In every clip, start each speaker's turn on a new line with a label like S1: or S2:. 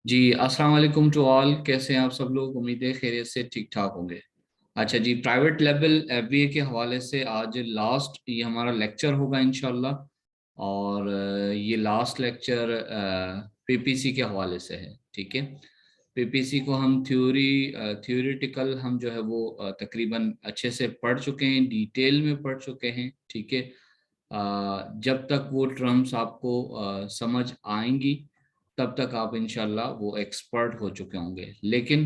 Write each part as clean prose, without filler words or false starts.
S1: जी, अस्सलाम वालेकुम to all. कैसे हैं आप सब लोग? उम्मीद है खैरियत से ठीक ठाक होंगे। अच्छा जी, प्राइवेट लेवल एफबीए के हवाले से आज लास्ट ये हमारा लेक्चर होगा इंशाल्लाह। और ये लास्ट लेक्चर पीपीसी के हवाले से है। ठीक है, पीपीसी को हम थ्योरेटिकल हम जो है वो तकरीबन अच्छे से पढ़ चुके हैं, डिटेल में पढ़ चुके हैं। ठीक है, जब तक वो टर्म्स आपको समझ आएंगी तब तक आप इंशाल्लाह वो एक्सपर्ट हो चुके होंगे। लेकिन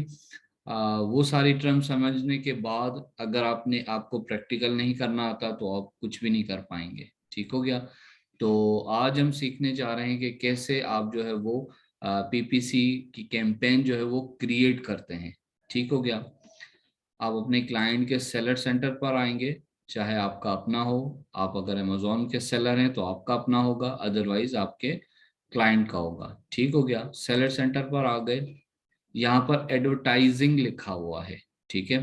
S1: वो सारी टर्म समझने के बाद अगर आपने आपको प्रैक्टिकल नहीं करना आता तो आप कुछ भी नहीं कर पाएंगे। ठीक हो गया? तो आज हम सीखने जा रहे हैं कि कैसे आप जो है वो पीपीसी की कैंपेन जो है वो क्रिएट करते हैं। ठीक हो गया? आप अपने क्लाइंट के सेलर सेंटर पर आएंगे, चाहे आपका अपना हो। आप अगर अमेजोन के सेलर हैं तो आपका अपना होगा, अदरवाइज आपके क्लाइंट का होगा। ठीक हो गया? सेलर सेंटर पर आ गए, यहाँ पर एडवर्टाइजिंग लिखा हुआ है। ठीक है,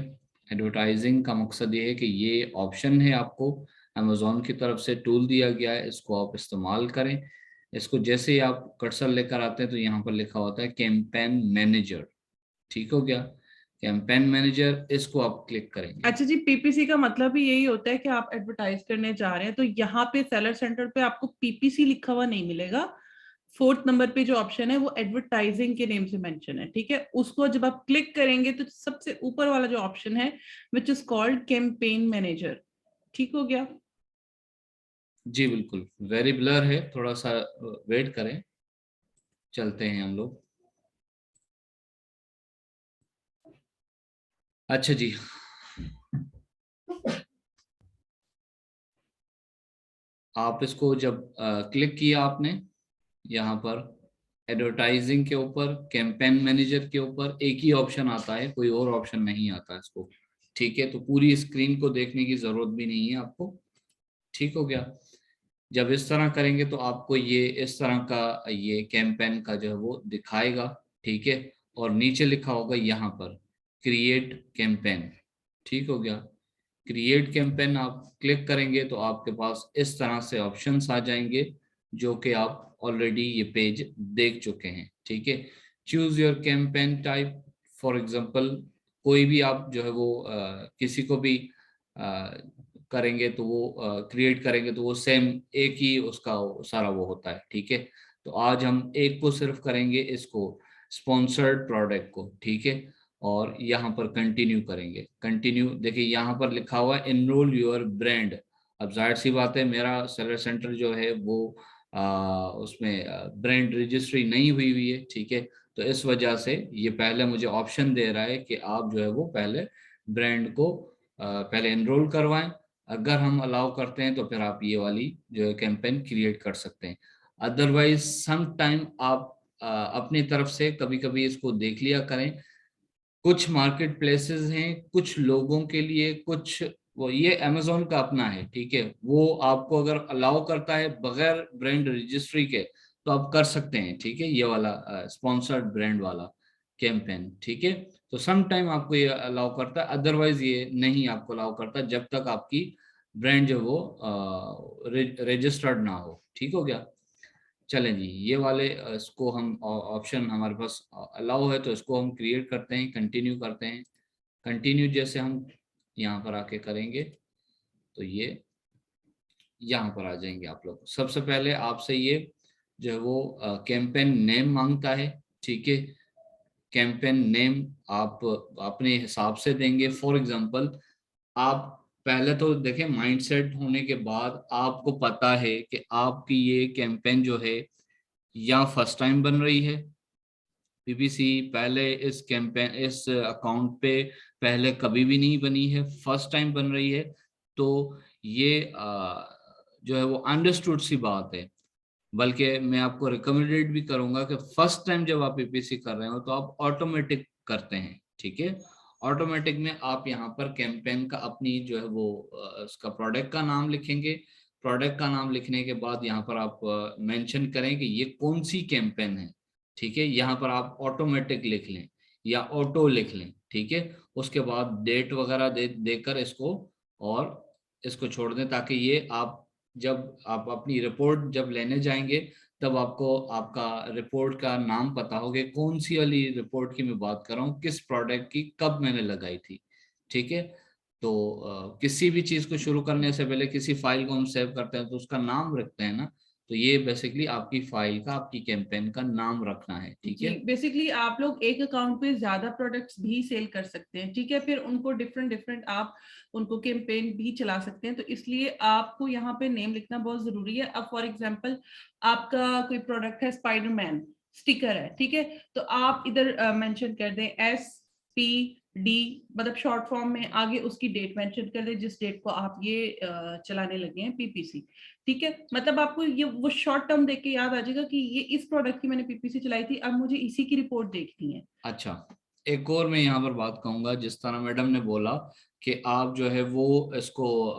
S1: एडवर्टाइजिंग का मकसद ये है कि ये ऑप्शन है आपको अमेजोन की तरफ से टूल दिया गया है, इसको आप इस्तेमाल करें। इसको जैसे ही आप कर्सर लेकर आते हैं तो यहाँ पर लिखा होता है कैंपेन मैनेजर। ठीक हो गया? कैंपेन मैनेजर, इसको आप क्लिक करेंगे।
S2: अच्छा जी, पीपीसी का मतलब ही यही होता है कि आप एडवर्टाइज करने जा रहे हैं, तो यहाँ पे सेलर सेंटर पे आपको पीपीसी लिखा हुआ नहीं मिलेगा। फोर्थ नंबर पे जो ऑप्शन है वो एडवर्टाइजिंग के नेम से मेंशन है। ठीक है, उसको जब आप क्लिक करेंगे तो सबसे ऊपर वाला जो ऑप्शन है which is called campaign manager. ठीक हो गया?
S1: जी बिल्कुल, वेरी ब्लर है, थोड़ा सा वेट करें, चलते हैं हम लोग। अच्छा जी, आप इसको जब क्लिक किया आपने यहाँ पर एडवर्टाइजिंग के ऊपर, कैंपेन मैनेजर के ऊपर एक ही ऑप्शन आता है, कोई और ऑप्शन नहीं आता इसको। ठीक है, तो पूरी स्क्रीन को देखने की जरूरत भी नहीं है आपको। ठीक हो गया? जब इस तरह करेंगे तो आपको ये इस तरह का ये कैंपेन का जो है वो दिखाएगा। ठीक है, और नीचे लिखा होगा यहाँ पर क्रिएट कैंपेन। ठीक हो गया? क्रिएट कैंपेन आप क्लिक करेंगे तो आपके पास इस तरह से ऑप्शंस आ जाएंगे जो कि आप ऑलरेडी ये पेज देख चुके हैं। ठीक है, choose your campaign type. For example, कोई भी आप जो है वो किसी को भी करेंगे तो वो क्रिएट करेंगे तो वो सेम एक ही उसका सारा वो होता है। ठीक है, तो आज हम एक को सिर्फ करेंगे, इसको स्पॉन्सर्ड प्रोडक्ट को। ठीक है, और यहाँ पर कंटिन्यू करेंगे। कंटिन्यू देखिए यहाँ पर लिखा हुआ है एनरोल योर ब्रांड। अब जाहिर सी बात है मेरा सेलर सेंटर जो है वो उसमें ब्रांड रजिस्ट्री नहीं हुई हुई है। ठीक है, तो इस वजह से ये पहले मुझे ऑप्शन दे रहा है कि आप जो है वो पहले ब्रांड को पहले एनरोल करवाएं। अगर हम अलाउ करते हैं तो फिर आप ये वाली जो है कैंपेन क्रिएट कर सकते हैं। अदरवाइज सम टाइम आप अपनी तरफ से कभी कभी इसको देख लिया करें। कुछ मार्केट प्लेसेस हैं कुछ लोगों के लिए, कुछ वो ये अमेजोन का अपना है। ठीक है, वो आपको अगर अलाउ करता है बगैर ब्रांड रजिस्ट्री के तो आप कर सकते हैं। ठीक है, ये वाला स्पॉन्सर्ड ब्रांड वाला कैंपेन। ठीक है, तो सम टाइम आपको ये अलाउ करता है, अदरवाइज ये नहीं आपको अलाउ करता जब तक आपकी ब्रांड जो वो रजिस्टर्ड ना हो। ठीक हो गया? चलें जी, ये वाले इसको हम ऑप्शन हमारे पास अलाउ है तो इसको हम क्रिएट करते हैं, कंटिन्यू करते हैं। कंटिन्यू जैसे हम यहाँ पर आके करेंगे तो ये यहाँ पर आ जाएंगे आप लोग। सबसे पहले आपसे ये जो है वो कैंपेन नेम मांगता है। ठीक है, कैंपेन नेम आप अपने हिसाब से देंगे। फॉर एग्जांपल, आप पहले तो देखें, माइंडसेट होने के बाद आपको पता है कि आपकी ये कैंपेन जो है या फर्स्ट टाइम बन रही है। पीपीसी पहले इस कैंपेन इस अकाउंट पे पहले कभी भी नहीं बनी है, फर्स्ट टाइम बन रही है। तो ये जो है वो अंडरस्टूड सी बात है। बल्कि मैं आपको रिकमेंडेड भी करूंगा कि फर्स्ट टाइम जब आप पीपीसी कर रहे हो तो आप ऑटोमेटिक करते हैं। ठीक है, ऑटोमेटिक में आप यहाँ पर कैंपेन का अपनी जो है वो उसका प्रोडक्ट का नाम लिखेंगे। प्रोडक्ट का नाम लिखने के बाद यहाँ पर आप मेंशन करें कि ये कौन सी कैंपेन है। ठीक है, यहाँ पर आप ऑटोमेटिक लिख लें या ऑटो लिख लें। ठीक है, उसके बाद डेट वगैरह देकर इसको और इसको छोड़ दें ताकि ये आप जब आप अपनी रिपोर्ट जब लेने जाएंगे तब आपको आपका रिपोर्ट का नाम पता होगा कौन सी वाली रिपोर्ट की मैं बात कर रहा हूँ, किस प्रोडक्ट की कब मैंने लगाई थी। ठीक है, तो किसी भी चीज को शुरू करने से पहले किसी फाइल को हम सेव करते हैं तो उसका नाम रखते हैं ना, तो ये बेसिकली आपकी फाइल का, आपकी कैंपेन का नाम रखना है। ठीक है,
S2: बेसिकली आप लोग एक अकाउंट पे ज्यादा प्रोडक्ट्स भी सेल कर सकते हैं, ठीक है, फिर उनको डिफरेंट डिफरेंट आप उनको कैंपेन भी चला सकते हैं, तो इसलिए आपको यहाँ पे नेम लिखना बहुत जरूरी है। अब फॉर एग्जांपल आपका कोई प्रोडक्ट है स्पाइडरमैन स्टिकर है, ठीक है, तो आप इधर मेंशन कर दें SPD, मतलब शॉर्ट फॉर्म में आगे उसकी डेट मेंशन कर दें जिस डेट को आप ये चलाने लगे हैं PPC। ठीक है, मतलब आपको ये वो शॉर्ट टर्म देख के याद आ जाएगा कि ये इस प्रोडक्ट की मैंने PPC चलाई थी, अब मुझे इसी की रिपोर्ट देखनी है।
S1: अच्छा, एक और मैं यहाँ पर बात कहूंगा, जिस तरह मैडम ने बोला कि आप जो है वो इसको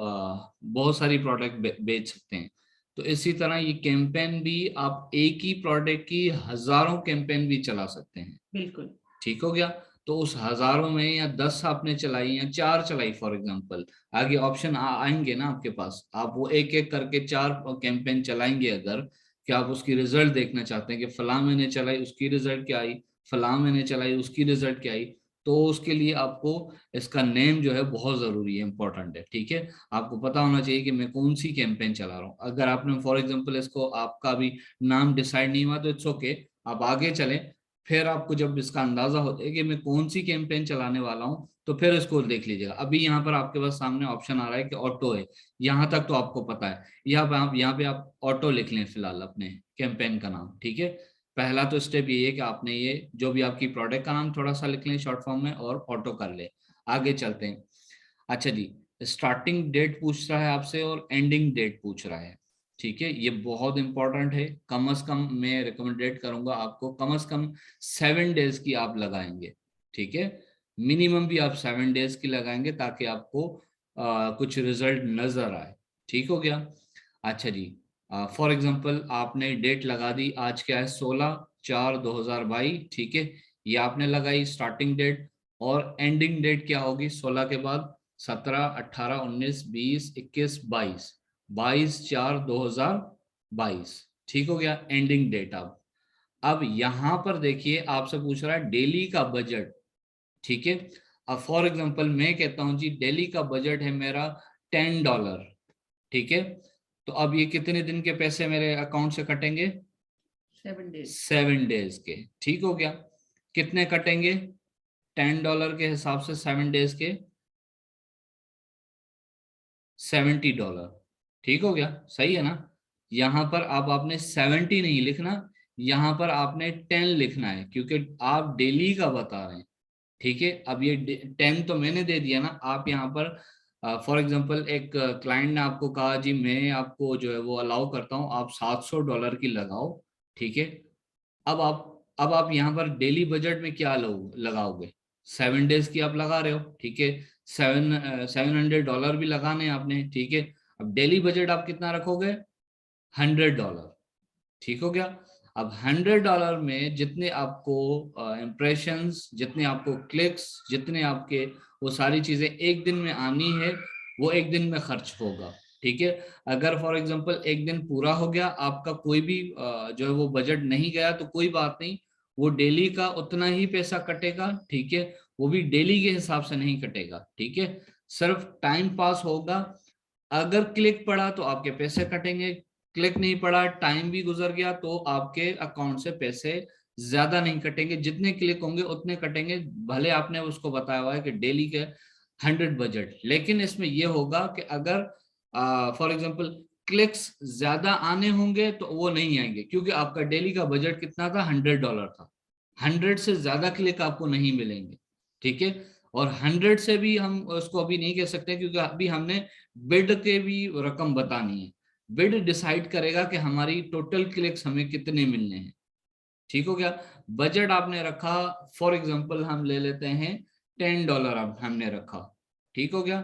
S1: बहुत सारी प्रोडक्ट बेच सकते हैं, तो इसी तरह ये कैंपेन भी आप एक ही प्रोडक्ट की हजारों कैंपेन भी चला सकते हैं।
S2: बिल्कुल,
S1: ठीक हो गया, तो उस हजारों में या 10 आपने चलाई या 4 चलाई फॉर एग्जांपल, आगे ऑप्शन आएंगे ना आपके पास, आप वो एक एक करके 4 कैंपेन चलाएंगे अगर, कि आप उसकी रिजल्ट देखना चाहते हैं कि फलां मैंने चलाई उसकी रिजल्ट क्या आई, फलां मैंने चलाई उसकी रिजल्ट क्या आई, तो उसके लिए आपको इसका नेम जो है बहुत जरूरी है, इंपॉर्टेंट है। ठीक है, आपको पता होना चाहिए कि मैं कौन सी कैंपेन चला रहा हूँ। अगर आपने फॉर एग्जांपल इसको आपका भी नाम डिसाइड नहीं हुआ तो इट्स ओके, आप आगे चलें, फिर आपको जब इसका अंदाजा हो जाए कि मैं कौन सी कैंपेन चलाने वाला हूं, तो फिर इसको देख लीजिएगा। अभी यहाँ पर आपके पास सामने ऑप्शन आ रहा है कि ऑटो है, यहाँ तक तो आपको पता है, यहाँ पे आप ऑटो लिख लें फिलहाल अपने कैंपेन का नाम। ठीक है, पहला तो स्टेप ये है कि आपने ये जो भी आपकी प्रोडक्ट का नाम थोड़ा सा लिख लें शॉर्ट फॉर्म में और ऑटो कर ले। आगे चलते हैं। अच्छा जी, स्टार्टिंग डेट पूछ रहा है आपसे और एंडिंग डेट पूछ रहा है। ठीक है, ये बहुत इंपॉर्टेंट है, कम से कम मैं रिकमेंडेड करूंगा आपको कम से कम 7 डेज की आप लगाएंगे। ठीक है, मिनिमम भी आप 7 डेज की लगाएंगे ताकि आपको कुछ रिजल्ट नजर आए। ठीक हो गया। अच्छा जी, फॉर एग्जांपल आपने डेट लगा दी, आज क्या है 16/4/2022। ठीक है, ये आपने लगाई स्टार्टिंग डेट, और एंडिंग डेट क्या होगी 16 के बाद, 17, 18, 19, 20, 21, 22, 22/4/2022। ठीक हो गया, एंडिंग डेट। अब यहां पर देखिए आपसे पूछ रहा है डेली का बजट। ठीक है, अब फॉर एग्जांपल मैं कहता हूं जी डेली का बजट है मेरा $10। ठीक है, तो अब ये कितने दिन के पैसे मेरे अकाउंट से कटेंगे,
S2: 7 डेज।
S1: 7 डेज के। ठीक हो गया, कितने कटेंगे $10 के हिसाब से 7 डेज के, $70। ठीक हो गया, सही है ना। यहाँ पर अब आपने 70 नहीं लिखना, यहाँ पर आपने 10 लिखना है क्योंकि आप डेली का बता रहे हैं। ठीक है, अब ये 10 तो मैंने दे दिया ना, आप यहाँ पर फॉर एग्जांपल एक क्लाइंट ने आपको कहा जी मैं आपको जो है वो अलाउ करता हूँ आप $700 की लगाओ। ठीक है, अब आप यहाँ पर डेली बजट में क्या लगाओगे, 7 डेज की आप लगा रहे हो। ठीक है, $700 भी लगाने हैं आपने। ठीक है, अब डेली बजट आप कितना रखोगे, $100। ठीक हो गया, अब $100 में जितने आपको इम्प्रेशंस, जितने आपको क्लिक्स, जितने आपके वो सारी चीजें एक दिन में आनी है, वो एक दिन में खर्च होगा। ठीक है, अगर फॉर एग्जांपल एक दिन पूरा हो गया आपका कोई भी जो है वो बजट नहीं गया तो कोई बात नहीं, वो डेली का उतना ही पैसा कटेगा। ठीक है, वो भी डेली के हिसाब से नहीं कटेगा। ठीक है, सिर्फ टाइम पास होगा, अगर क्लिक पड़ा तो आपके पैसे कटेंगे, क्लिक नहीं पड़ा टाइम भी गुजर गया तो आपके अकाउंट से पैसे ज्यादा नहीं कटेंगे, जितने क्लिक होंगे उतने कटेंगे, भले आपने उसको बताया हुआ है कि डेली के 100 बजट, लेकिन इसमें यह होगा कि अगर फॉर एग्जांपल क्लिक्स ज्यादा आने होंगे तो वो नहीं आएंगे क्योंकि आपका डेली का बजट कितना था, $100 था। 100 से ज्यादा क्लिक आपको नहीं मिलेंगे। ठीक है, और 100 से भी हम उसको अभी नहीं कह सकते क्योंकि अभी हमने बिड के भी रकम बतानी है, बिड डिसाइड करेगा कि हमारी टोटल क्लिक्स हमें कितने मिलने हैं। ठीक हो गया, बजट आपने रखा, फॉर एग्जांपल हम ले लेते हैं $10 अब हमने रखा। ठीक हो गया,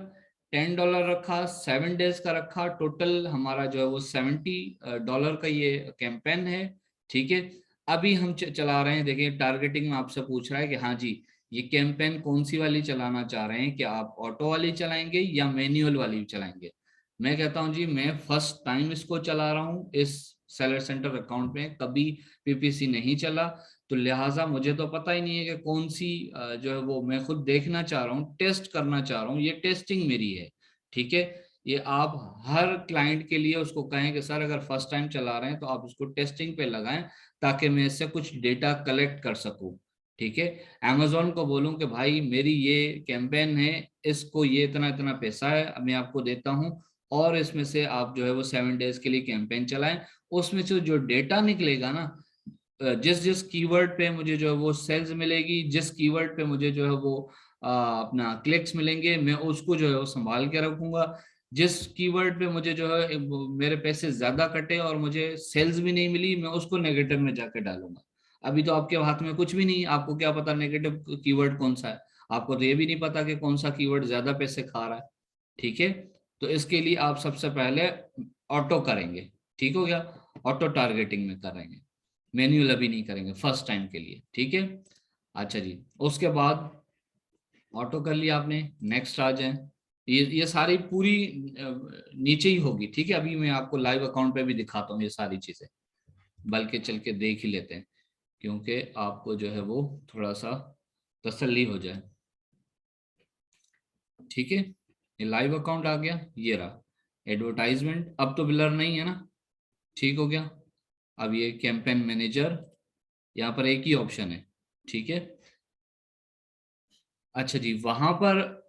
S1: $10 रखा, 7 डेज का रखा, टोटल हमारा जो है वो $70 का ये कैंपेन है। ठीक है, अभी हम चला रहे हैं, देखिए टारगेटिंग में आपसे पूछ रहा है कि हाँ जी ये कैंपेन कौन सी वाली चलाना चाह रहे हैं, क्या आप ऑटो वाली चलाएंगे या मैनुअल वाली चलाएंगे। मैं कहता हूं जी मैं फर्स्ट टाइम इसको चला रहा हूँ, इस सेलर सेंटर अकाउंट में कभी पीपीसी नहीं चला, तो लिहाजा मुझे तो पता ही नहीं है कि कौन सी जो है वो मैं खुद देखना चाह रहा हूँ, टेस्ट करना चाह रहा हूँ, ये टेस्टिंग मेरी है। ठीक है, ये आप हर क्लाइंट के लिए उसको कहें कि सर अगर फर्स्ट टाइम चला रहे हैं तो आप उसको टेस्टिंग पे लगाएं, ताकि मैं इससे कुछ डेटा कलेक्ट कर सकूं। ठीक है, अमेजोन को बोलूं कि भाई मेरी ये कैंपेन है, इसको ये इतना इतना पैसा है मैं आपको देता हूं, और इसमें से आप जो है वो 7 डेज के लिए कैंपेन चलाएं। उसमें से जो डेटा निकलेगा ना, जिस जिस कीवर्ड पे मुझे जो है वो सेल्स मिलेगी, जिस कीवर्ड पे मुझे जो है वो अपना क्लिक्स मिलेंगे, मैं उसको जो है वो संभाल के रखूंगा। जिस कीवर्ड पे मुझे जो है मेरे पैसे ज्यादा कटे और मुझे सेल्स भी नहीं मिली, मैं उसको नेगेटिव में जाके डालूंगा। अभी तो आपके हाथ में कुछ भी नहीं, आपको क्या पता नेगेटिव कीवर्ड कौन सा है, आपको तो ये भी नहीं पता कि कौन सा कीवर्ड ज्यादा पैसे खा रहा है। ठीक है, तो इसके लिए आप सबसे पहले ऑटो करेंगे। ठीक हो गया, ऑटो टारगेटिंग में करेंगे, मैन्युअल अभी नहीं करेंगे फर्स्ट टाइम के लिए। ठीक है, अच्छा जी, उसके बाद ऑटो कर लिया आपने, नेक्स्ट आ जाए। ये सारी पूरी नीचे ही होगी। ठीक है, अभी मैं आपको लाइव अकाउंट पे भी दिखाता हूँ ये सारी चीजें, बल्कि चल के देख ही लेते हैं, क्योंकि आपको जो है वो थोड़ा सा तसल्ली हो जाए। ठीक है, ये लाइव अकाउंट आ गया, ये रहा एडवर्टाइजमेंट, अब तो ब्लर नहीं है ना। ठीक हो गया, अब ये कैंपेन मैनेजर, यहाँ पर एक ही ऑप्शन है। ठीक है, अच्छा जी, वहां पर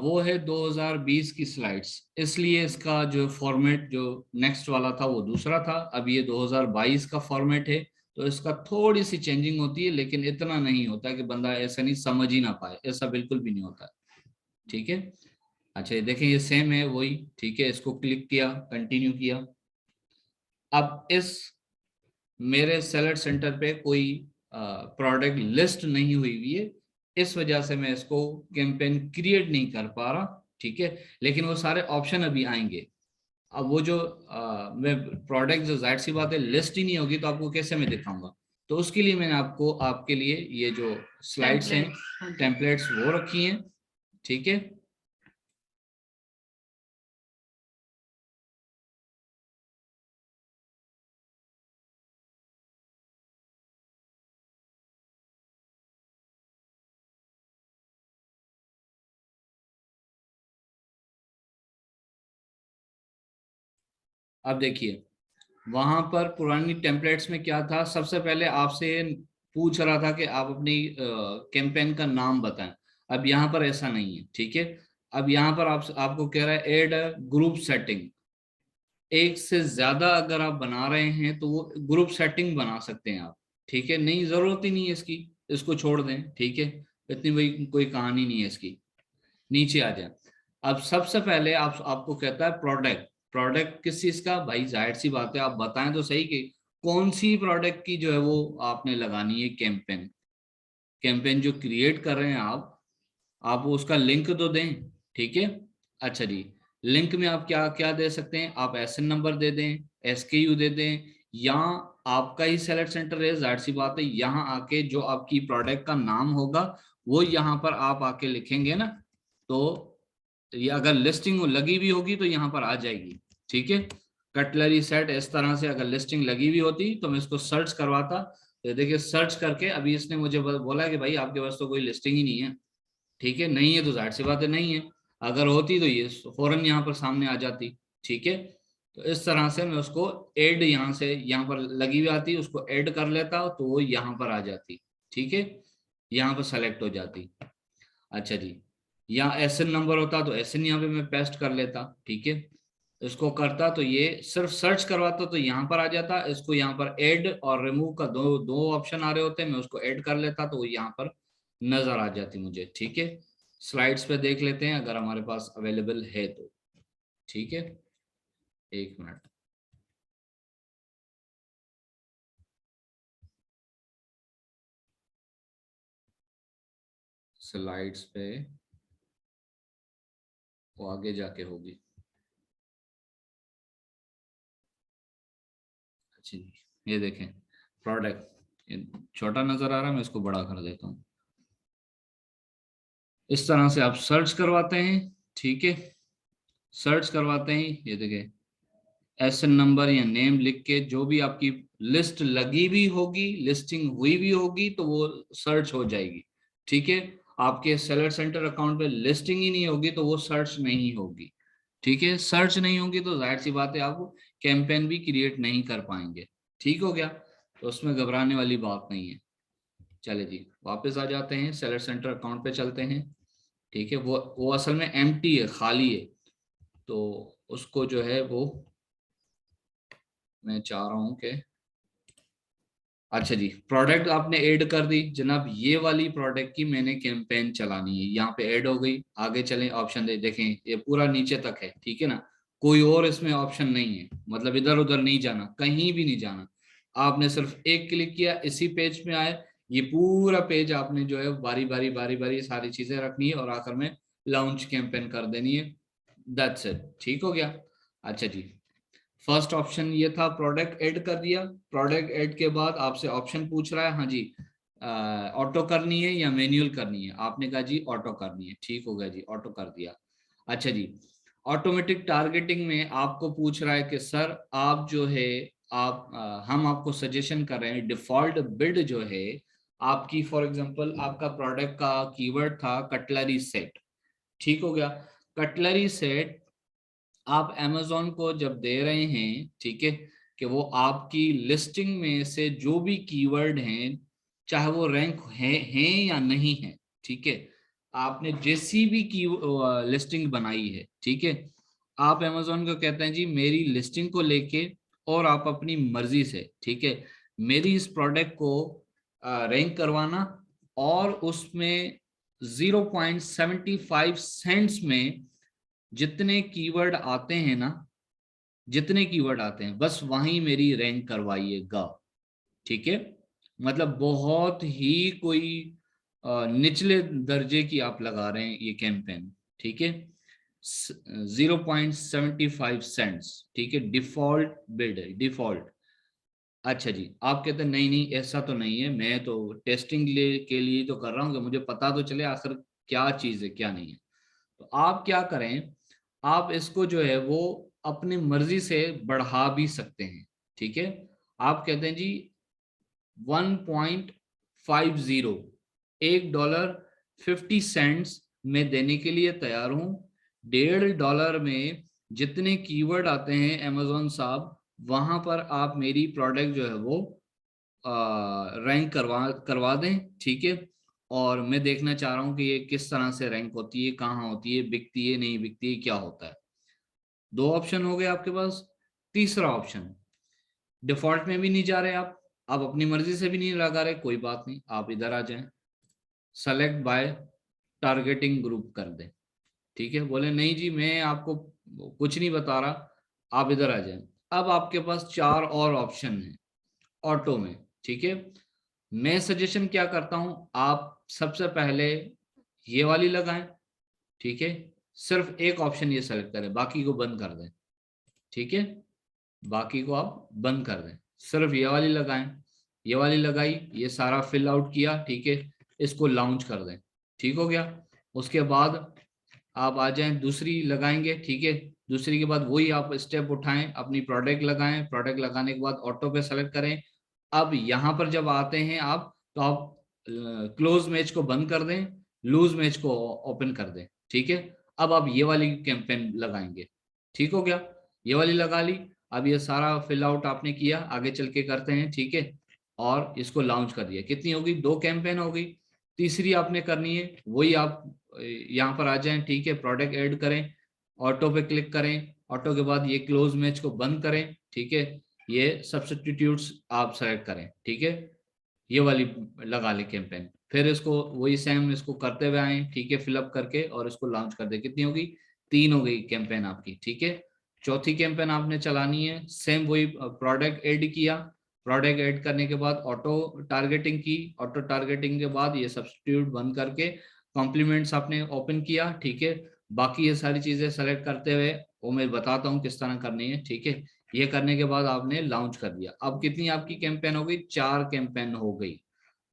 S1: वो है 2020 की स्लाइड्स, इसलिए इसका जो फॉर्मेट जो नेक्स्ट वाला था वो दूसरा था, अब ये 2022 का फॉर्मेट है। तो इसका थोड़ी सी चेंजिंग होती है, लेकिन इतना नहीं होता कि बंदा ऐसा नहीं समझ ही ना पाए, ऐसा बिल्कुल भी नहीं होता। ठीक है, अच्छा ये देखें, ये सेम है वही। ठीक है, इसको क्लिक किया, कंटिन्यू किया। अब इस मेरे सेलर सेंटर पे कोई प्रोडक्ट लिस्ट नहीं हुई हुई है, इस वजह से मैं इसको कैंपेन क्रिएट नहीं कर पा रहा। ठीक है, लेकिन वो सारे ऑप्शन अभी आएंगे। अब वो जो मैं प्रोडक्ट, जो जाहिर सी बात है लिस्ट ही नहीं होगी तो आपको कैसे मैं दिखाऊंगा। तो उसके लिए मैंने आपको आपके लिए ये जो स्लाइड्स हैं, टेम्पलेट्स वो रखी हैं। ठीक है, अब देखिए, वहां पर पुरानी टेम्पलेट्स में क्या था, सबसे पहले आपसे पूछ रहा था कि आप अपनी कैंपेन का नाम बताएं। अब यहाँ पर ऐसा नहीं है। ठीक है, अब यहाँ पर आपको कह रहा है एड ग्रुप सेटिंग। एक से ज्यादा अगर आप बना रहे हैं तो वो ग्रुप सेटिंग बना सकते हैं आप। ठीक है, नहीं जरूरत ही नहीं है इसकी, इसको छोड़ दें। ठीक है, इतनी बड़ी कोई कहानी नहीं है इसकी। नीचे आ जाए, अब सबसे पहले आपको कहता है प्रोडक्ट। प्रोडक्ट किस चीज का भाई, जाहिर सी बात है आप बताएं तो सही कि कौन सी प्रोडक्ट की जो है वो आपने लगानी है कैंपेन। कैंपेन जो क्रिएट कर रहे हैं आप उसका लिंक तो दें। ठीक है, अच्छा जी, लिंक में आप क्या क्या दे सकते हैं, आप एसएन नंबर दे दें, एसकेयू दे दें, या आपका ही सेलेक्ट सेंटर है, जाहिर सी बात है यहाँ आके जो आपकी प्रोडक्ट का नाम होगा वो यहाँ पर आप आके लिखेंगे ना, तो ये अगर लिस्टिंग लगी हुई होगी तो यहाँ पर आ जाएगी। ठीक है, कटलरी सेट इस तरह से अगर लिस्टिंग लगी हुई होती तो मैं इसको सर्च करवाता। तो देखिए सर्च करके अभी इसने मुझे बोला कि भाई आपके पास तो कोई लिस्टिंग ही नहीं है। ठीक है, नहीं है तो जाहिर सी बात है नहीं है, अगर होती तो ये फौरन यहाँ पर सामने आ जाती। ठीक है, तो इस तरह से मैं उसको ऐड यहाँ से, यहाँ पर लगी हुई आती, उसको ऐड कर लेता तो वो यहाँ पर आ जाती। ठीक है, यहाँ पर सेलेक्ट हो जाती। अच्छा जी, यहाँ एसएन नंबर होता तो एसएन यहाँ पे मैं पेस्ट कर लेता। ठीक है, इसको करता तो ये सिर्फ सर्च करवाता तो यहाँ पर आ जाता, इसको यहाँ पर ऐड और रिमूव का दो दो ऑप्शन आ रहे होते हैं, मैं उसको ऐड कर लेता तो वो यहाँ पर नजर आ जाती मुझे। ठीक है, स्लाइड्स पे देख लेते हैं अगर हमारे पास अवेलेबल है तो। ठीक है, एक मिनट, स्लाइड्स पे वो आगे जाके होगी। अच्छा जी, ये देखें प्रोडक्ट, ये छोटा नजर आ रहा है, मैं इसको बड़ा कर देता हूँ। इस तरह से आप सर्च करवाते हैं। ठीक है, सर्च करवाते हैं, ये देखें एसएन नंबर या नेम लिख के जो भी आपकी लिस्ट लगी भी होगी, लिस्टिंग हुई भी होगी, तो वो सर्च हो जाएगी। ठीक है, आपके सेलर सेंटर अकाउंट पे लिस्टिंग ही नहीं होगी तो वो सर्च नहीं होगी। ठीक है, सर्च नहीं होगी तो जाहिर सी बात है आप कैंपेन भी क्रिएट नहीं कर पाएंगे। ठीक हो गया, तो उसमें घबराने वाली बात नहीं है। चले जी, वापस आ जाते हैं, सेलर सेंटर अकाउंट पे चलते हैं। ठीक है, वो असल में एम्प्टी है, खाली है, तो उसको जो है वो मैं चाह रहा हूं कि, अच्छा जी, प्रोडक्ट आपने ऐड कर दी जनाब, ये वाली प्रोडक्ट की मैंने कैंपेन चलानी है, यहाँ पे ऐड हो गई। आगे चलें, ऑप्शन दे देखें, ये पूरा नीचे तक है। ठीक है ना, कोई और इसमें ऑप्शन नहीं है, मतलब इधर उधर नहीं जाना, कहीं भी नहीं जाना। आपने सिर्फ एक क्लिक किया, इसी पेज में आए, ये पूरा पेज आपने जो है बारी बारी बारी बारी सारी चीजें रखनी है और आखिर में लॉन्च कैंपेन कर देनी है। That's it. ठीक हो गया। अच्छा जी, फर्स्ट ऑप्शन ये था, प्रोडक्ट ऐड कर दिया। प्रोडक्ट ऐड के बाद आपसे ऑप्शन पूछ रहा है, हाँ जी ऑटो करनी है या मैन्युअल करनी है। आपने कहा जी ऑटो करनी है। ठीक हो गया जी, ऑटो कर दिया। अच्छा जी, ऑटोमेटिक टारगेटिंग में आपको पूछ रहा है कि सर आप जो है हम आपको सजेशन कर रहे हैं, डिफॉल्ट बिड जो है आपकी, फॉर एग्जांपल आपका प्रोडक्ट का कीवर्ड था कटलरी सेट। ठीक हो गया, कटलरी सेट आप amazon को जब दे रहे हैं, ठीक है, कि वो आपकी लिस्टिंग में से जो भी कीवर्ड हैं, चाहे वो रैंक है या नहीं है, ठीक है, आपने जैसी भी की लिस्टिंग बनाई है, ठीक है, आप amazon को कहते हैं जी मेरी लिस्टिंग को लेके और आप अपनी मर्जी से, ठीक है, मेरी इस प्रोडक्ट को रैंक करवाना, और उसमें 0.75 सेंट्स में जितने कीवर्ड आते हैं ना, जितने कीवर्ड आते हैं बस वहीं मेरी रैंक करवाइएगा। ठीक है, मतलब बहुत ही कोई निचले दर्जे की आप लगा रहे हैं ये कैंपेन। ठीक है, 0.75 सेंट्स, ठीक है, डिफॉल्ट बिड है, डिफॉल्ट। अच्छा जी, आप कहते हैं नहीं नहीं ऐसा तो नहीं है, मैं तो टेस्टिंग के लिए तो कर रहा हूँ कि मुझे पता तो चले आखिर क्या चीज है क्या नहीं है। तो आप क्या करें, आप इसको जो है वो अपनी मर्जी से बढ़ा भी सकते हैं। ठीक है, आप कहते हैं जी 1.50, $1.50 में देने के लिए तैयार हूं। $1.50 में जितने कीवर्ड आते हैं अमेजोन साहब, वहां पर आप मेरी प्रोडक्ट जो है वो रैंक करवा करवा दें। ठीक है, और मैं देखना चाह रहा हूँ कि ये किस तरह से रैंक होती है, कहाँ होती है, बिकती है नहीं बिकती है, क्या होता है। दो ऑप्शन हो गए आपके पास। तीसरा ऑप्शन, डिफॉल्ट में भी नहीं जा रहे आप अपनी मर्जी से भी नहीं लगा रहे, कोई बात नहीं, आप इधर आ जाएं, सेलेक्ट बाय टारगेटिंग ग्रुप कर दें। ठीक है, बोले नहीं जी मैं आपको कुछ नहीं बता रहा, आप इधर आ जाएं। अब आपके पास चार और ऑप्शन है ऑटो में। ठीक है, मैं सजेशन क्या करता हूं, आप सबसे पहले ये वाली लगाएं। ठीक है, सिर्फ एक ऑप्शन ये सेलेक्ट करें, बाकी को बंद कर दें। ठीक है, बाकी को आप बंद कर दें, सिर्फ ये वाली लगाएं। ये वाली लगाई, ये सारा फिल आउट किया, ठीक है, इसको लॉन्च कर दें। ठीक हो गया, उसके बाद आप आ जाएं, दूसरी लगाएंगे। ठीक है, दूसरी के बाद वही आप स्टेप उठाएं, अपनी प्रोडक्ट लगाएं, प्रोडक्ट लगाने के बाद ऑटो पे सेलेक्ट करें। अब यहाँ पर जब आते हैं आप, तो आप क्लोज मैच को बंद कर दें, लूज मैच को ओपन कर दें। ठीक है, अब आप ये वाली कैंपेन लगाएंगे। ठीक हो गया, ये वाली लगा ली। अब ये सारा फिल आउट आपने किया, आगे चल के करते हैं। ठीक है, और इसको लॉन्च कर दिया, कितनी होगी, दो कैंपेन हो गई। तीसरी आपने करनी है, वही आप यहाँ पर आ जाएं। ठीक है, प्रोडक्ट ऐड करें, ऑटो पे क्लिक करें, ऑटो के बाद ये क्लोज मैच को बंद करें। ठीक है, ये सब्स्टिट्यूट्स आप सेलेक्ट करें। ठीक है, ये वाली लगा ले कैंपेन, फिर इसको वही सेम इसको करते हुए आए। ठीक है, फिलअप करके और इसको लॉन्च कर दे। कितनी होगी, तीन हो गई कैंपेन आपकी। ठीक है, चौथी कैंपेन आपने चलानी है, सेम वही प्रोडक्ट ऐड किया, प्रोडक्ट ऐड करने के बाद ऑटो टारगेटिंग की, ऑटो टारगेटिंग के बाद ये सब्स्टिट्यूट बंद करके कॉम्प्लीमेंट्स आपने ओपन किया। ठीक है, बाकी ये सारी चीजें सेलेक्ट करते हुए वो मैं बताता हूँ किस तरह करनी है। ठीक है, ये करने के बाद आपने लॉन्च कर दिया। अब कितनी आपकी कैंपेन हो गई, चार कैंपेन हो गई।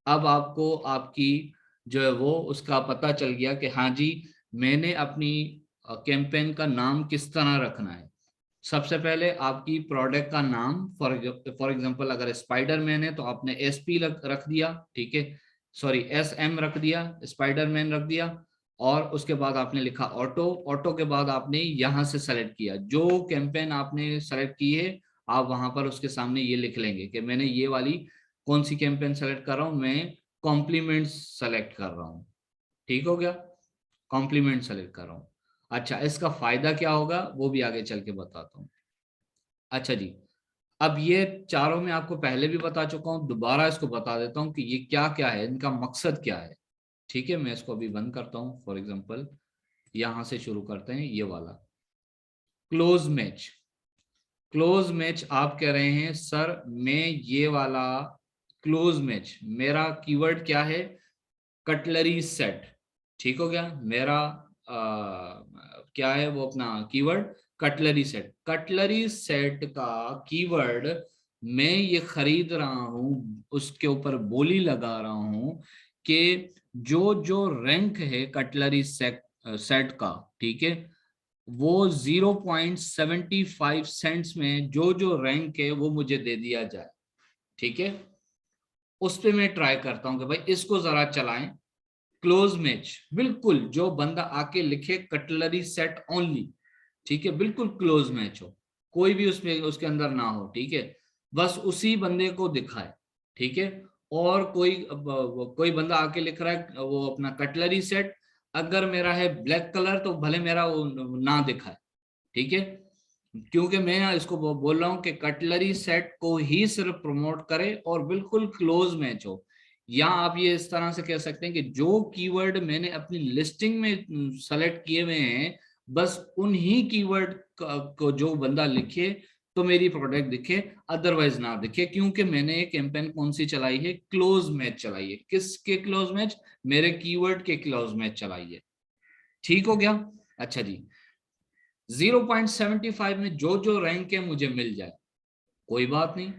S1: अब आपको आपकी जो है वो उसका पता चल गया कि हाँ जी मैंने अपनी कैंपेन का नाम किस तरह रखना है। सबसे पहले आपकी प्रोडक्ट का नाम, फॉर एग्जांपल अगर स्पाइडरमैन है तो आपने एसपी रख दिया, ठीक है, सॉरी एसएम रख दिया, स्पाइडरमैन रख दिया, और उसके बाद आपने लिखा ऑटो। ऑटो के बाद आपने यहां से सेलेक्ट किया जो कैंपेन आपने सेलेक्ट की है, आप वहां पर उसके सामने ये लिख लेंगे कि मैंने ये वाली कौन सी कैंपेन सेलेक्ट कर रहा हूं, मैं कॉम्प्लीमेंट्स सेलेक्ट कर रहा हूं। ठीक हो गया, कॉम्प्लीमेंट सेलेक्ट कर रहा हूं। अच्छा, इसका फायदा क्या होगा वो भी आगे चल के बताता हूँ। अच्छा जी, अब ये चारों में आपको पहले भी बता चुका हूं, दोबारा इसको बता देता हूं कि ये क्या क्या है, इनका मकसद क्या है। ठीक है, मैं इसको अभी बंद करता हूं। फॉर एग्जांपल यहां से शुरू करते हैं, ये वाला क्लोज मैच। क्लोज मैच आप कह रहे हैं सर मैं ये वाला क्लोज मैच, मेरा कीवर्ड क्या है, कटलरी सेट। ठीक हो गया, मेरा क्या है वो अपना keyword, cutlery set. Cutlery set का कीवर्ड मैं ये खरीद रहा हूं, उसके ऊपर बोली लगा रहा हूं कि जो जो रैंक है कटलरी सेट का, ठीक है, वो 0.75 सेंट्स में जो जो रैंक है वो मुझे दे दिया जाए। ठीक है, उस पे मैं ट्राई करता हूं कि भाई इसको जरा चलाएं। क्लोज मैच, बिल्कुल जो बंदा आके लिखे कटलरी सेट ओनली, ठीक है, बिल्कुल क्लोज मैच हो, कोई भी उसमें उसके अंदर ना हो, ठीक है, बस उसी बंदे को दिखाए। ठीक है, और कोई बंदा आके लिख रहा है वो अपना कटलरी सेट, अगर मेरा है ब्लैक कलर तो भले मेरा वो ना दिखाए। ठीक है, क्योंकि मैं इसको बोल रहा हूं कि कटलरी सेट को ही सिर्फ प्रमोट करे और बिल्कुल क्लोज मैच हो। या आप ये इस तरह से कह सकते हैं कि जो कीवर्ड मैंने अपनी लिस्टिंग में सेलेक्ट किए हुए हैं, बस उन्हीं कीवर्ड को जो बंदा लिखे तो मेरी प्रोडक्ट दिखे, अदरवाइज ना दिखे, क्योंकि मैंने एक कैंपेन कौन सी चलाई है, क्लोज मैच चलाई है। किसके क्लोज मैच, मेरे कीवर्ड के क्लोज मैच चलाई है। ठीक हो गया। अच्छा जी, 0.75 में जो जो रैंक है मुझे मिल जाए, कोई बात नहीं,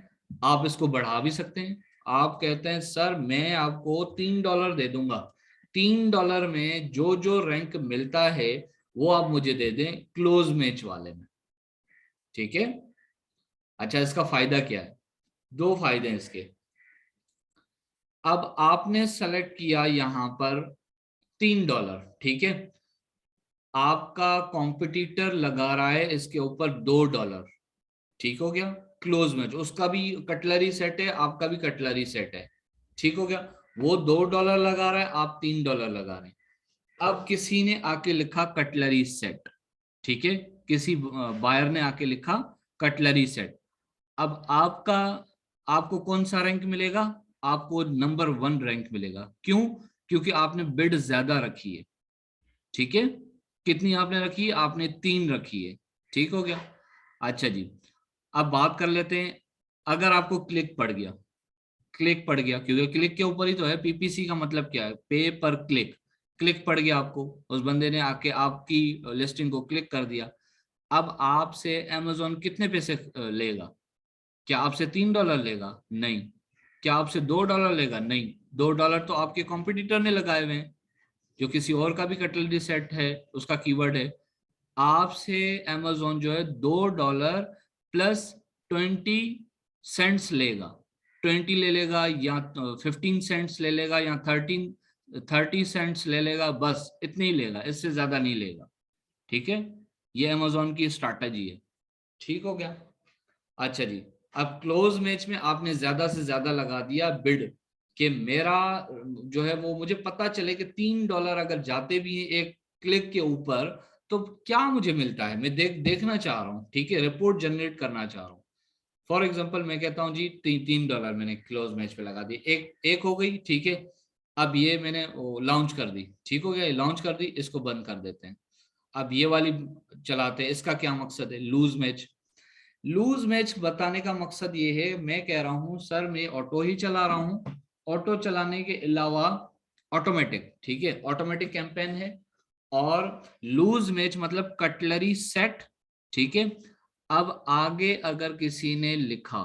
S1: आप इसको बढ़ा भी सकते हैं। आप कहते हैं सर मैं आपको $3 दे दूंगा, $3 में जो जो रैंक मिलता है वो आप मुझे दे दें क्लोज मैच वाले में। ठीक है, अच्छा इसका फायदा क्या है, दो फायदे हैं इसके। अब आपने सेलेक्ट किया यहां पर $3, ठीक है, आपका कॉम्पिटिटर लगा रहा है इसके ऊपर $2। ठीक हो गया, क्लोज मैच, उसका भी कटलरी सेट है, आपका भी कटलरी सेट है। ठीक हो गया, वो $2 लगा रहा है, आप $3 लगा रहे हैं। अब किसी ने आके लिखा कटलरी सेट, ठीक है, किसी बायर ने आके लिखा कटलरी सेट। अब आपको कौन सा रैंक मिलेगा, आपको नंबर 1 रैंक मिलेगा। क्यों, क्योंकि आपने बिड ज्यादा रखी है। ठीक है, कितनी आपने रखी है, आपने 3 रखी है। ठीक हो गया। अच्छा जी, अब बात कर लेते हैं, अगर आपको क्लिक पड़ गया, क्लिक पड़ गया, क्योंकि क्लिक के ऊपर ही तो है, पीपीसी का मतलब क्या है, पे पर क्लिक। क्लिक पड़ गया आपको, उस बंदे ने आके आपकी लिस्टिंग को क्लिक कर दिया। अब आपसे अमेजोन कितने पैसे लेगा, क्या आपसे $3 लेगा, नहीं। क्या आपसे $2 लेगा, नहीं। $2 तो आपके कॉम्पिटिटर ने लगाए हुए हैं, जो किसी और का भी कटलरी सेट है, उसका कीवर्ड है। आपसे अमेजोन जो है $2 प्लस 20 सेंट्स लेगा, 20 ले लेगा या 15 सेंट्स ले लेगा या 30 सेंट्स ले लेगा, बस इतने ही लेगा, इससे ज्यादा नहीं लेगा। ठीक है, ये अमेजोन की स्ट्रैटेजी है। ठीक हो गया। अच्छा जी, अब क्लोज मैच में आपने ज्यादा से ज्यादा लगा दिया बिड, कि मेरा जो है वो मुझे पता चले कि $3 अगर जाते भी हैं एक क्लिक के ऊपर तो क्या मुझे मिलता है, मैं देखना चाह रहा हूँ। ठीक है, रिपोर्ट जनरेट करना चाह रहा हूँ। फॉर एग्जाम्पल मैं कहता हूँ जी $3 मैंने क्लोज मैच पे लगा दी, एक हो गई। ठीक है, अब ये मैंने लॉन्च कर दी, ठीक हो गया, ये लॉन्च कर दी, इसको बंद कर देते हैं। अब ये वाली चलाते हैं, इसका क्या मकसद है, लूज मैच। लूज मैच बताने का मकसद ये है, मैं कह रहा हूं सर मैं ऑटो ही चला रहा हूं, ऑटो चलाने के अलावा ऑटोमेटिक, ठीक है, ऑटोमेटिक कैंपेन है, और लूज मैच मतलब कटलरी सेट। ठीक है, अब आगे अगर किसी ने लिखा,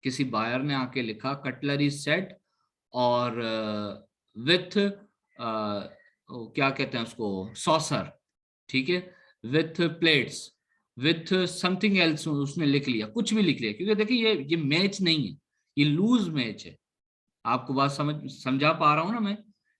S1: किसी बायर ने आके लिखा कटलरी सेट और विथ क्या कहते हैं उसको, सॉसर, ठीक है, with plates, with something else उसने लिख लिया, कुछ भी लिख लिया, क्योंकि देखिए ये मैच नहीं है, ये लूज मैच है। आपको बात समझा पा रहा हूं ना मैं?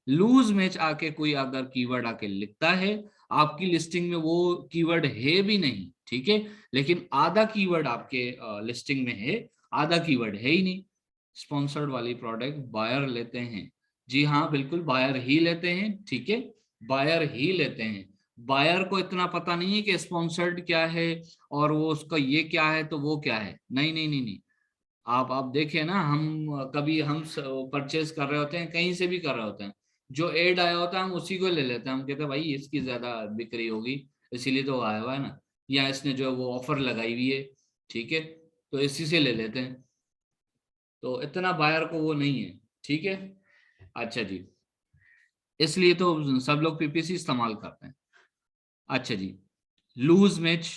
S1: लूज मैच आके कोई अगर कीवर्ड आके लिखता है, आपकी लिस्टिंग में वो कीवर्ड है भी नहीं, ठीक है, लेकिन आधा कीवर्ड आपके लिस्टिंग में है, आधा कीवर्ड है ही नहीं। स्पॉन्सर्ड वाली प्रोडक्ट बायर लेते हैं, जी हाँ बिल्कुल बायर ही लेते हैं, ठीक है, बायर ही लेते हैं। बायर को इतना पता नहीं है कि स्पॉन्सर्ड क्या है और वो उसका ये क्या है तो वो क्या है, नहीं नहीं नहीं नहीं। आप देखें ना, हम कभी हम परचेज कर रहे होते हैं, कहीं से भी कर रहे होते हैं, जो एड आया होता है हम उसी को ले लेते हैं, हम कहते हैं भाई इसकी ज्यादा बिक्री होगी, इसीलिए तो आया हुआ है ना, या इसने जो है वो ऑफर लगाई हुई है, ठीक है, तो इसी से ले लेते हैं। तो इतना बायर को वो नहीं है, ठीक है। अच्छा जी, इसलिए तो सब लोग पीपीसी इस्तेमाल करते हैं। अच्छा जी, लूज मैच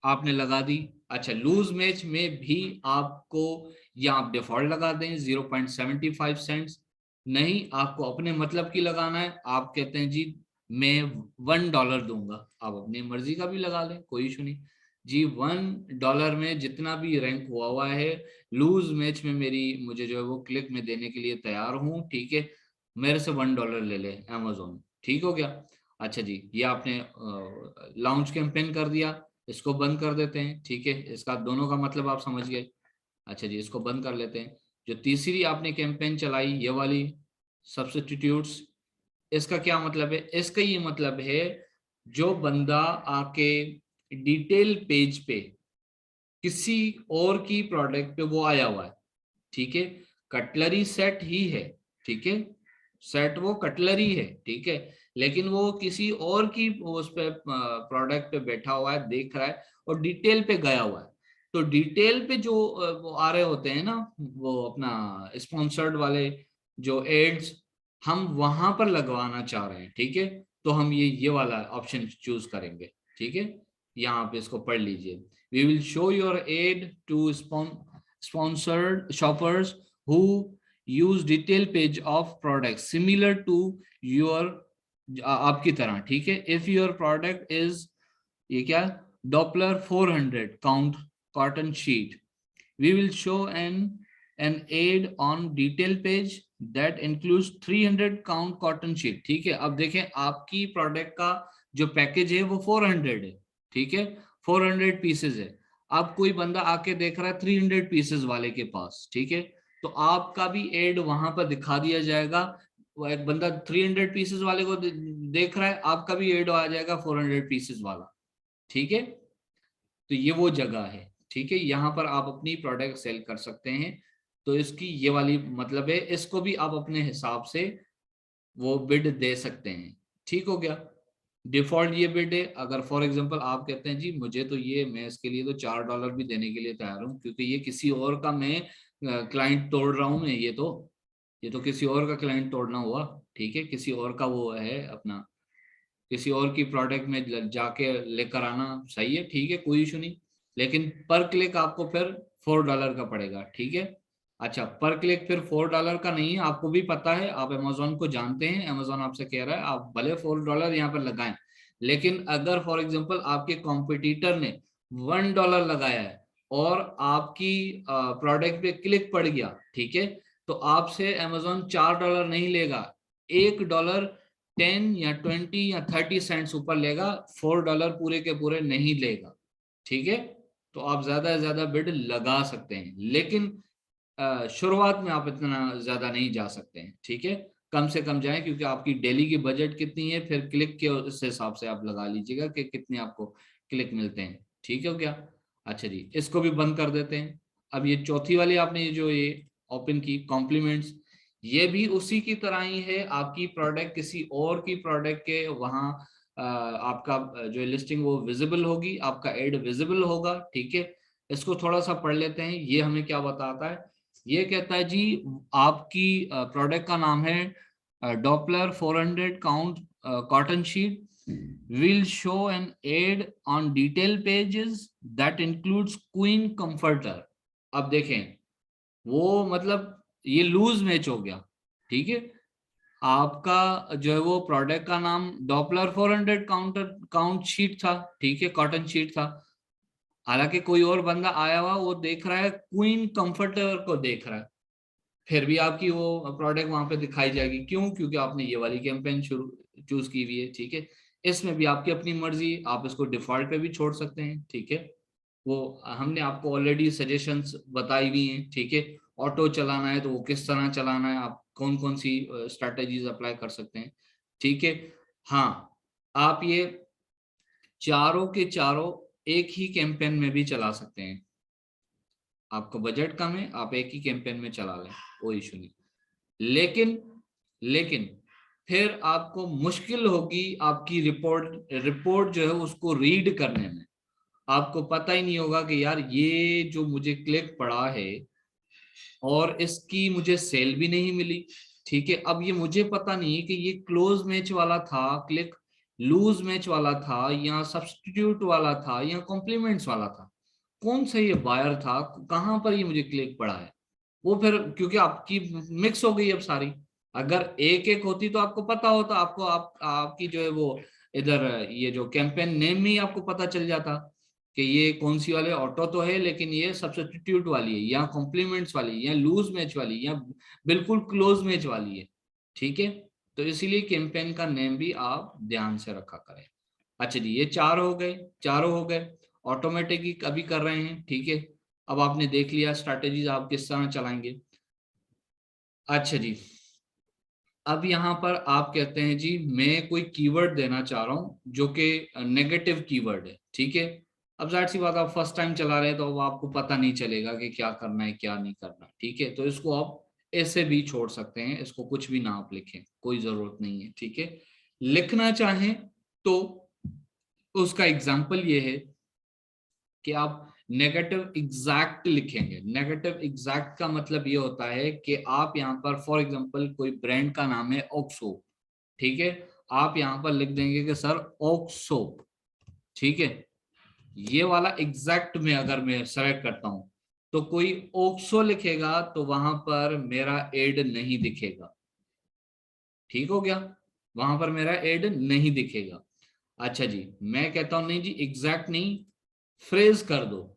S1: आपने लगा दी। अच्छा, लूज मैच में भी आपको, या आप डिफॉल्ट लगा दें 0.75 सेंट्स, नहीं आपको अपने मतलब की लगाना है, आप कहते हैं जी मैं $1 दूंगा, आप अपनी मर्जी का भी लगा लें, कोई इशू नहीं जी। $1 में जितना भी रैंक हुआ है लूज मैच में, मेरी मुझे जो है वो क्लिक में देने के लिए तैयार हूं, ठीक है, मेरे से $1 ले ले अमेजोन, ठीक हो गया। अच्छा जी, ये आपने लॉन्च कैंपेन कर दिया, इसको बंद कर देते हैं, ठीक है, इसका दोनों का मतलब आप समझ गए। अच्छा जी, इसको बंद कर लेते हैं। जो तीसरी आपने कैंपेन चलाई ये वाली सब्स्टिट्यूट्स, इसका क्या मतलब है? इसका ये मतलब है जो बंदा आके डिटेल पेज पे किसी और की प्रोडक्ट पे वो आया हुआ है, ठीक है, कटलरी सेट ही है, ठीक है, सेट वो कटलरी है, ठीक है, लेकिन वो किसी और की उस पे प्रोडक्ट पे बैठा हुआ है, देख रहा है और डिटेल पे गया हुआ है। तो डिटेल पे जो वो आ रहे होते हैं ना, वो अपना स्पॉन्सर्ड वाले जो एड्स, हम वहां पर लगवाना चाह रहे हैं, ठीक है, तो हम ये वाला ऑप्शन चूज करेंगे, ठीक है। यहाँ पे इसको पढ़ लीजिए, we will show your ad to sponsored shoppers who use detail page of products similar to your, आपकी तरह, ठीक है, if your product is, ये क्या, Doppler 400 count cotton sheet, we will show an ad on detail page that includes 300 count cotton sheet, ठीक है। अब देखें आपकी प्रोडक्ट का जो पैकेज है वो 400 है, ठीक है, 400 पीसेज है। अब कोई बंदा आके देख रहा है 300 पीसेस वाले के पास, ठीक है, तो आपका भी एड वहां पर दिखा दिया जाएगा। वो एक बंदा 300 पीसेस वाले को देख रहा है, आपका भी एड आ जाएगा 400 पीसेस वाला, ठीक है। तो ये वो जगह है, ठीक है, यहाँ पर आप अपनी प्रोडक्ट सेल कर सकते हैं। तो इसकी ये वाली मतलब है, इसको भी आप अपने हिसाब से वो बिड दे सकते हैं, ठीक हो गया। डिफॉल्ट ये बिड है, अगर फॉर एग्जांपल आप कहते हैं जी मुझे तो ये, मैं इसके लिए तो $4 भी देने के लिए तैयार हूँ, क्योंकि ये किसी और का मैं क्लाइंट तोड़ रहा हूँ मैं, ये तो किसी और का क्लाइंट तोड़ना हुआ, ठीक है, किसी और का वो है अपना, किसी और की प्रोडक्ट में जाके लेकर आना, सही है, ठीक है, कोई इशू नहीं, लेकिन पर क्लिक आपको फिर $4 का पड़ेगा, ठीक है। अच्छा, पर क्लिक फिर $4 का नहीं है, आपको भी पता है, आप अमेजोन को जानते हैं, अमेजोन आपसे कह रहा है आप भले $4 यहाँ पर लगाएं, लेकिन अगर फॉर एग्जाम्पल आपके कॉम्पिटिटर ने $1 लगाया है और आपकी प्रोडक्ट पे क्लिक पड़ गया, ठीक है, तो आपसे अमेजोन $4 नहीं लेगा, $1 10 या 20 या 30 सेंट्स ऊपर लेगा, $4 पूरे के पूरे नहीं लेगा, ठीक है। तो आप ज्यादा से ज्यादा बिड लगा सकते हैं, लेकिन शुरुआत में आप इतना ज्यादा नहीं जा सकते हैं, ठीक है, कम से कम जाएं, क्योंकि आपकी डेली की बजट कितनी है, फिर क्लिक के उस हिसाब से आप लगा लीजिएगा कि कितने आपको क्लिक मिलते हैं, ठीक है क्या। अच्छा जी, इसको भी बंद कर देते हैं। अब ये चौथी वाली आपने ये जो ये ओपन की कॉम्प्लीमेंट्स, ये भी उसी की तरह ही है, आपकी प्रोडक्ट किसी और की प्रोडक्ट के वहां आपका जो लिस्टिंग वो विजिबल होगी, आपका एड विजिबल होगा, ठीक है। इसको थोड़ा सा पढ़ लेते हैं, ये हमें क्या बताता है। ये कहता है जी आपकी प्रोडक्ट का नाम है Doppler 400 count cotton sheet, will show an ad on detail pages that includes queen comforter। अब देखें वो मतलब ये लूज मैच हो गया, ठीक है, आपका जो है वो प्रोडक्ट का नाम डॉपलर 400 काउंट शीट था, ठीक है, कॉटन शीट था, हालांकि कोई और बंदा आया हुआ वो देख रहा है क्वीन कंफर्टर को देख रहा है, फिर भी आपकी वो प्रोडक्ट वहां पे दिखाई जाएगी। क्यों? क्योंकि आपने ये वाली कैंपेन शुरू चूज की हुई है। ठीक है, इसमें भी आपकी अपनी मर्जी, आप इसको डिफॉल्ट पे भी छोड़ सकते हैं। ठीक है, वो हमने आपको ऑलरेडी सजेशंस बताई हुई हैं। ठीक है, ऑटो चलाना है तो वो किस तरह चलाना है, आप कौन कौन सी स्ट्रैटेजीज अप्लाई कर सकते हैं। ठीक है, हाँ, आप ये चारों के चारों एक ही कैंपेन में भी चला सकते हैं। आपका बजट कम है, आप एक ही कैंपेन में चला लें, कोई इशू नहीं। लेकिन लेकिन फिर आपको मुश्किल होगी आपकी रिपोर्ट रिपोर्ट जो है उसको रीड करने में। आपको पता ही नहीं होगा कि यार ये जो मुझे क्लिक पड़ा है और इसकी मुझे सेल भी नहीं मिली। ठीक है, अब ये मुझे पता नहीं कि ये क्लोज मैच वाला था क्लिक, लूज मैच वाला था, या सब्स्टिट्यूट वाला था, या कॉम्प्लीमेंट्स वाला था, कौन सा ये बायर था, कहां पर ये मुझे क्लिक पड़ा है। वो फिर क्योंकि आपकी मिक्स हो गई अब सारी, अगर एक एक होती तो आपको पता होता, आपको आपकी जो है वो इधर ये जो कैंपेन नेम में ही आपको पता चल जाता कि ये कौन सी वाले ऑटो तो है लेकिन ये सब्स्टिट्यूट वाली है, या कॉम्प्लीमेंट्स वाली है, या लूज मैच वाली है, या बिल्कुल क्लोज मैच वाली है। ठीक है, तो इसीलिए कैंपेन का नेम भी आप ध्यान से रखा करें। अच्छा जी, ये चार हो गए, चारों हो गए। ऑटोमेटिक ही अभी कर रहे हैं। ठीक है, अब आपने देख लिया स्ट्रैटेजीज आप किस तरह चलाएंगे। अच्छा जी, अब यहाँ पर आप कहते हैं जी मैं कोई कीवर्ड देना चाह रहा हूँ जो कि नेगेटिव कीवर्ड है। ठीक है, अब जाहिर सी बात, आप फर्स्ट टाइम चला रहे हैं तो अब आपको पता नहीं चलेगा कि क्या करना है क्या नहीं करना। ठीक है, तो इसको आप ऐसे भी छोड़ सकते हैं, इसको कुछ भी ना आप लिखें, कोई जरूरत नहीं है। ठीक है, लिखना चाहें तो उसका एग्जाम्पल ये है कि आप नेगेटिव एग्जैक्ट लिखेंगे। नेगेटिव एग्जैक्ट का मतलब ये होता है कि आप यहाँ पर फॉर एग्जांपल कोई ब्रांड का नाम है ओक्सो। ठीक है, आप यहाँ पर लिख देंगे कि सर ओक्सो। ठीक है, ये वाला एग्जैक्ट में अगर मैं सेलेक्ट करता हूं तो कोई ओक्सो लिखेगा तो वहां पर मेरा एड नहीं दिखेगा। ठीक हो गया, वहां पर मेरा एड नहीं दिखेगा। अच्छा जी, मैं कहता हूं नहीं जी एग्जैक्ट नहीं, फ्रेज कर दो।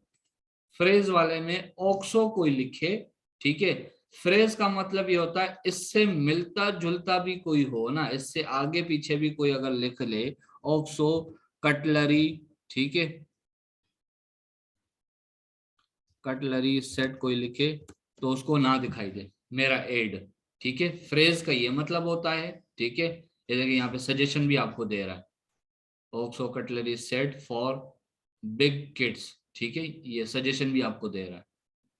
S1: फ्रेज वाले में ऑक्सो कोई लिखे। ठीक है, फ्रेज का मतलब ये होता है इससे मिलता जुलता भी कोई हो ना, इससे आगे पीछे भी कोई अगर लिख ले ऑक्सो कटलरी। ठीक है, कटलरी सेट कोई लिखे तो उसको ना दिखाई दे मेरा एड। ठीक है, फ्रेज का ये मतलब होता है। ठीक है, ये देखिए यहाँ पे सजेशन भी आपको दे रहा है, oxo cutlery set for big kids. ठीक है, ये सजेशन भी आपको दे रहा है।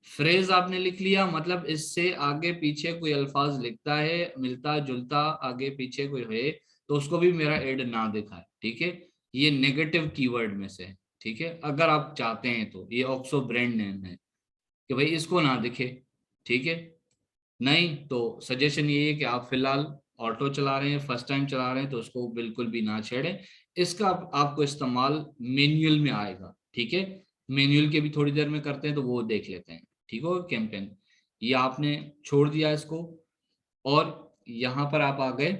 S1: फ्रेज आपने लिख लिया, मतलब इससे आगे पीछे कोई अल्फाज लिखता है मिलता जुलता आगे पीछे कोई है तो उसको भी मेरा एड ना दिखाए। ठीक है, ये नेगेटिव कीवर्ड में से है। ठीक है, अगर आप चाहते हैं तो ये ऑक्सो ब्रांड नेम है कि भाई इसको ना दिखे। ठीक है, नहीं तो सजेशन ये है कि आप फिलहाल ऑटो चला रहे हैं, फर्स्ट टाइम चला रहे हैं तो उसको बिल्कुल भी ना छेड़ें। इसका आपको इस्तेमाल मैनुअल में आएगा। ठीक है, मैनुअल के भी थोड़ी देर में करते हैं तो वो देख लेते हैं। ठीक हो कैंपेन, ये आपने छोड़ दिया इसको, और यहां पर आप आ गए।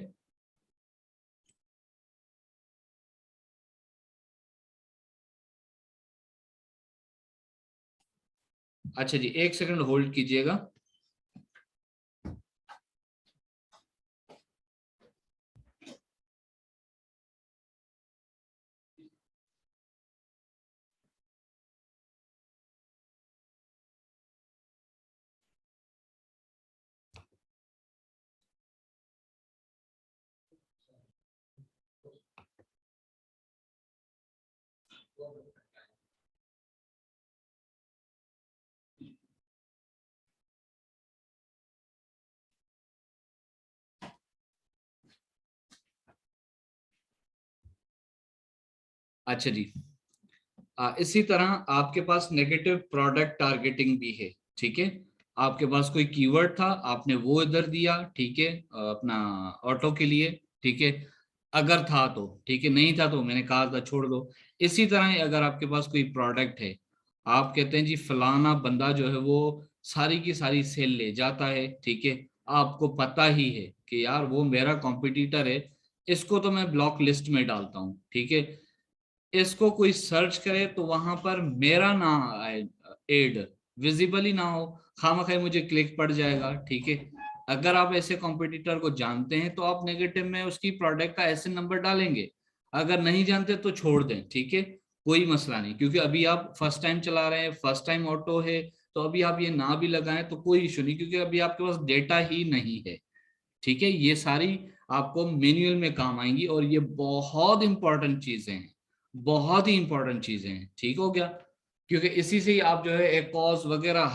S1: अच्छा जी, एक सेकंड होल्ड कीजिएगा। अच्छा जी, इसी तरह आपके पास नेगेटिव प्रोडक्ट टारगेटिंग भी है। ठीक है, आपके पास कोई कीवर्ड था, आपने वो इधर दिया। ठीक है, अपना ऑटो के लिए। ठीक है, अगर था तो ठीक है, नहीं था तो मैंने कहा था छोड़ दो। इसी तरह अगर आपके पास कोई प्रोडक्ट है, आप कहते हैं जी फलाना बंदा जो है वो सारी की सारी सेल ले जाता है। ठीक है, आपको पता ही है कि यार वो मेरा कॉम्पिटिटर है, इसको तो मैं ब्लॉक लिस्ट में डालता हूँ। ठीक है, इसको कोई सर्च करे तो वहां पर मेरा ना आए, एड विजिबल ही ना हो, खामखा मुझे क्लिक पड़ जाएगा। ठीक है, अगर आप ऐसे कॉम्पिटिटर को जानते हैं तो आप नेगेटिव में उसकी प्रोडक्ट का ऐसे नंबर डालेंगे, अगर नहीं जानते तो छोड़ दें। ठीक है, कोई मसला नहीं, क्योंकि अभी आप फर्स्ट टाइम चला रहे हैं, फर्स्ट टाइम ऑटो है, तो अभी आप ये ना भी लगाएं तो कोई इशू नहीं, क्योंकि अभी आपके पास डेटा ही नहीं है। ठीक है, ये सारी आपको मैनुअल में काम आएंगी, और ये बहुत इंपॉर्टेंट चीजें हैं, बहुत ही इंपॉर्टेंट चीजें हैं। ठीक हो गया, क्योंकि इसी से ही आप जो है एक कॉज वगैरह